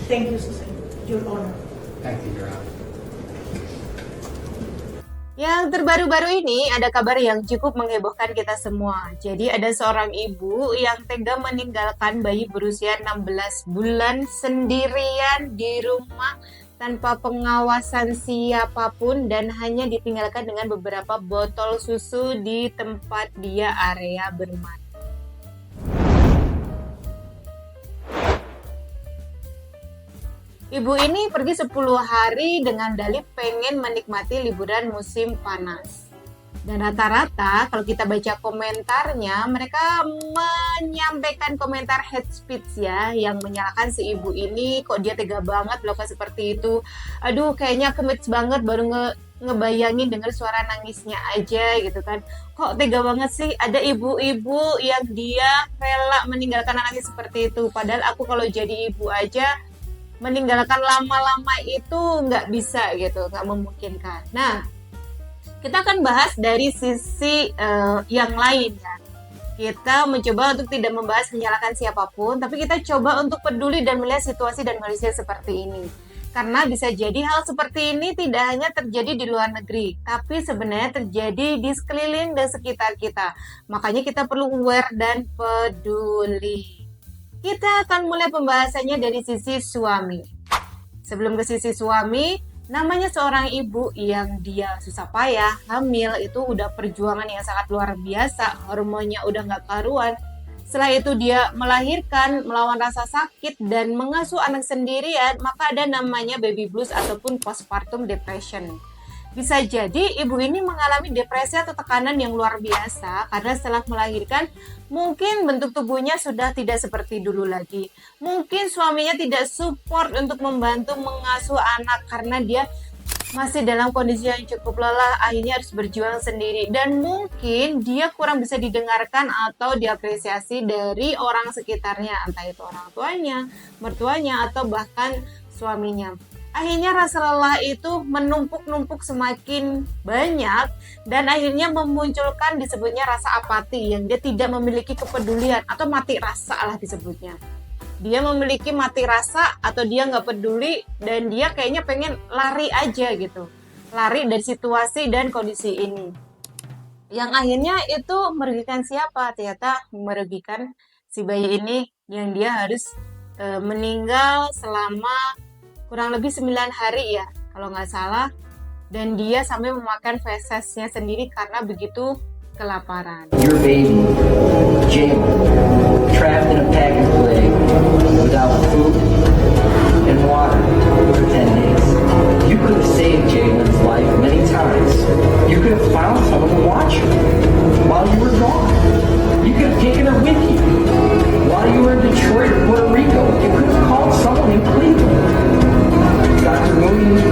Thank you, Susan. Your Honor. Thank you, Your Honor. Yang terbaru-baru ini ada kabar yang cukup menghebohkan kita semua. Jadi ada seorang ibu yang tega meninggalkan bayi berusia 16 bulan sendirian di rumah tanpa pengawasan siapapun dan hanya ditinggalkan dengan beberapa botol susu di tempat dia area bermain. Ibu ini pergi 10 hari dengan dalih pengen menikmati liburan musim panas. Dan rata-rata kalau kita baca komentarnya, mereka menyampaikan komentar hate speech ya, yang menyalahkan si ibu ini, kok dia tega banget melakukan seperti itu. Aduh, kayaknya kemits banget baru ngebayangin denger suara nangisnya aja gitu kan. Kok tega banget sih ada ibu-ibu yang dia rela meninggalkan anaknya seperti itu. Padahal aku kalau jadi ibu aja meninggalkan lama-lama itu nggak bisa gitu, nggak memungkinkan. Nah, kita akan bahas dari sisi yang lain ya. Kita mencoba untuk tidak membahas menyalahkan siapapun, tapi kita coba untuk peduli dan melihat situasi dan kondisi seperti ini. Karena bisa jadi hal seperti ini tidak hanya terjadi di luar negeri, tapi sebenarnya terjadi di sekeliling dan sekitar kita. Makanya kita perlu aware dan peduli. Kita akan mulai pembahasannya dari sisi suami. Sebelum ke sisi suami, namanya seorang ibu yang dia susah payah, hamil, itu udah perjuangan yang sangat luar biasa, hormonnya udah nggak karuan. Setelah itu dia melahirkan, melawan rasa sakit, dan mengasuh anak sendirian, maka ada namanya baby blues ataupun postpartum depression. Bisa jadi ibu ini mengalami depresi atau tekanan yang luar biasa karena setelah melahirkan mungkin bentuk tubuhnya sudah tidak seperti dulu lagi. Mungkin suaminya tidak support untuk membantu mengasuh anak karena dia masih dalam kondisi yang cukup lelah, akhirnya harus berjuang sendiri. Dan mungkin dia kurang bisa didengarkan atau diapresiasi dari orang sekitarnya, entah itu orang tuanya, mertuanya, atau bahkan suaminya. Akhirnya rasa lelah itu menumpuk-numpuk semakin banyak dan akhirnya memunculkan disebutnya rasa apati yang dia tidak memiliki kepedulian atau mati rasa lah disebutnya. Dia memiliki mati rasa atau dia nggak peduli dan dia kayaknya pengen lari aja gitu. Lari dari situasi dan kondisi ini. Yang akhirnya itu merugikan siapa? Ternyata merugikan si bayi ini yang dia harus meninggal selama kurang lebih 9 hari ya, kalau nggak salah. Dan dia sampai memakan fesesnya sendiri karena begitu kelaparan. Your baby, Jalen, trapped in a pack and play without food and water for 10 days. You could have saved Jalen's life many times. You could have found someone to watch her while you were gone. You could have taken her with you while you were in Detroit or Puerto Rico. You could have called someone in Cleveland. Dr. Mooney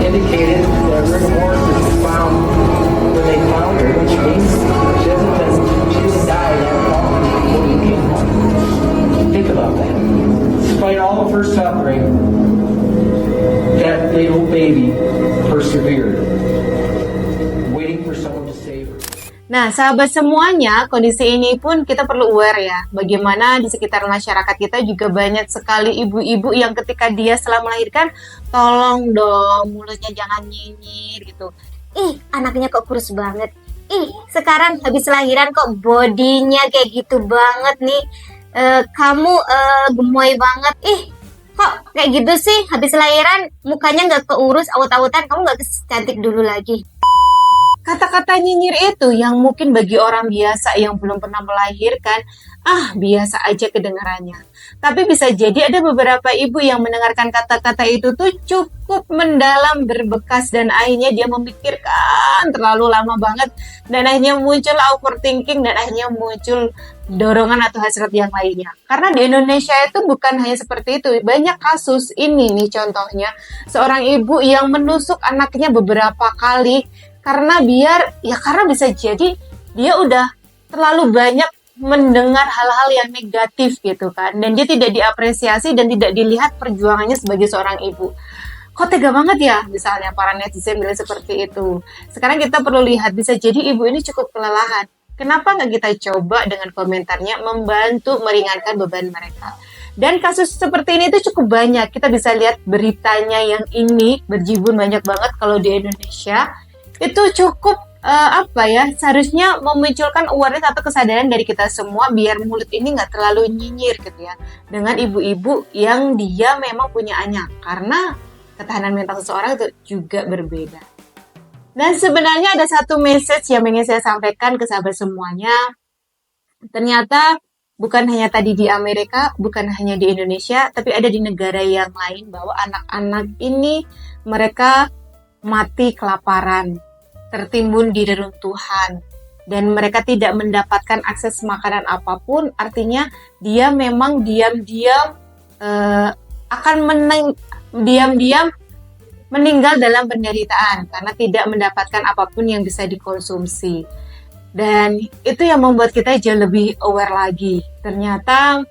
indicated that rigor mortis was found when they found her, which means she didn't die that long before you came home. Think about that. Despite all of her suffering, that little baby persevered, waiting for someone to save her. Nah, sahabat semuanya, kondisi ini pun kita perlu aware ya. Bagaimana di sekitar masyarakat kita juga banyak sekali ibu-ibu yang ketika dia setelah melahirkan, tolong dong mulutnya jangan nyinyir gitu. Ih, anaknya kok kurus banget. Ih, sekarang habis lahiran kok bodinya kayak gitu banget nih. Kamu gemoy banget. Ih, kok kayak gitu sih? Habis lahiran mukanya nggak keurus, awut-awutan. Kamu nggak cantik dulu lagi. Kata-kata nyinyir itu yang mungkin bagi orang biasa yang belum pernah melahirkan, biasa aja kedengarannya. Tapi bisa jadi ada beberapa ibu yang mendengarkan kata-kata itu tuh cukup mendalam, berbekas, dan akhirnya dia memikirkan terlalu lama banget, dan akhirnya muncul overthinking, dan akhirnya muncul dorongan atau hasrat yang lainnya. Karena di Indonesia itu bukan hanya seperti itu, banyak kasus ini nih contohnya, seorang ibu yang menusuk anaknya beberapa kali, karena bisa jadi dia udah terlalu banyak mendengar hal-hal yang negatif gitu kan, dan dia tidak diapresiasi dan tidak dilihat perjuangannya sebagai seorang ibu. Kok tega banget ya, misalnya para netizen bilang seperti itu. Sekarang kita perlu lihat, bisa jadi ibu ini cukup kelelahan. Kenapa nggak kita coba dengan komentarnya membantu meringankan beban mereka? Dan kasus seperti ini tuh cukup banyak. Kita bisa lihat beritanya yang ini berjibun banyak banget kalau di Indonesia. Itu cukup seharusnya memunculkan awareness atau kesadaran dari kita semua biar mulut ini nggak terlalu nyinyir gitu ya. Dengan ibu-ibu yang dia memang punya anak. Karena ketahanan mental seseorang itu juga berbeda. Dan sebenarnya ada satu message yang ingin saya sampaikan ke sahabat semuanya. Ternyata bukan hanya tadi di Amerika, bukan hanya di Indonesia, tapi ada di negara yang lain bahwa anak-anak ini mereka mati kelaparan, tertimbun di reruntuhan, dan mereka tidak mendapatkan akses makanan apapun. Artinya dia memang diam-diam akan diam-diam meninggal dalam penderitaan karena tidak mendapatkan apapun yang bisa dikonsumsi. Dan itu yang membuat kita jauh lebih aware lagi. Ternyata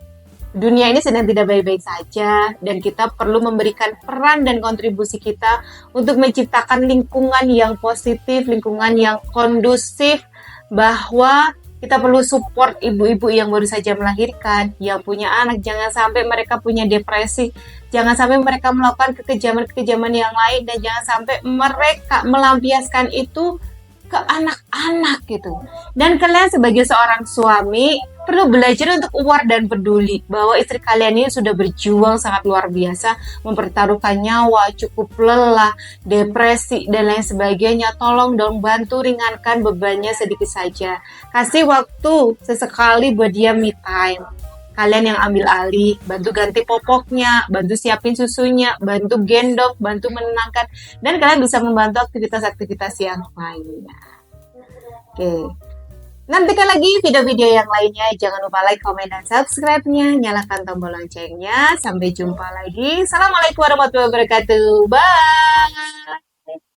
dunia ini sedang tidak baik-baik saja dan kita perlu memberikan peran dan kontribusi kita untuk menciptakan lingkungan yang positif, lingkungan yang kondusif, bahwa kita perlu support ibu-ibu yang baru saja melahirkan, yang punya anak. Jangan sampai mereka punya depresi, jangan sampai mereka melakukan kekejaman-kekejaman yang lain, dan jangan sampai mereka melampiaskan itu ke anak-anak gitu. Dan kalian sebagai seorang suami perlu belajar untuk aware dan peduli bahwa istri kalian ini sudah berjuang sangat luar biasa, mempertaruhkan nyawa, cukup lelah, depresi, dan lain sebagainya. Tolong dong bantu ringankan bebannya sedikit saja. Kasih waktu sesekali buat dia me time. Kalian yang ambil alih, bantu ganti popoknya, bantu siapin susunya, bantu gendong, bantu menenangkan, dan kalian bisa membantu aktivitas-aktivitas yang lainnya. Oke. Nantikan lagi video-video yang lainnya. Jangan lupa like, komen, dan subscribe-nya. Nyalakan tombol loncengnya. Sampai jumpa lagi. Assalamualaikum warahmatullahi wabarakatuh. Bye!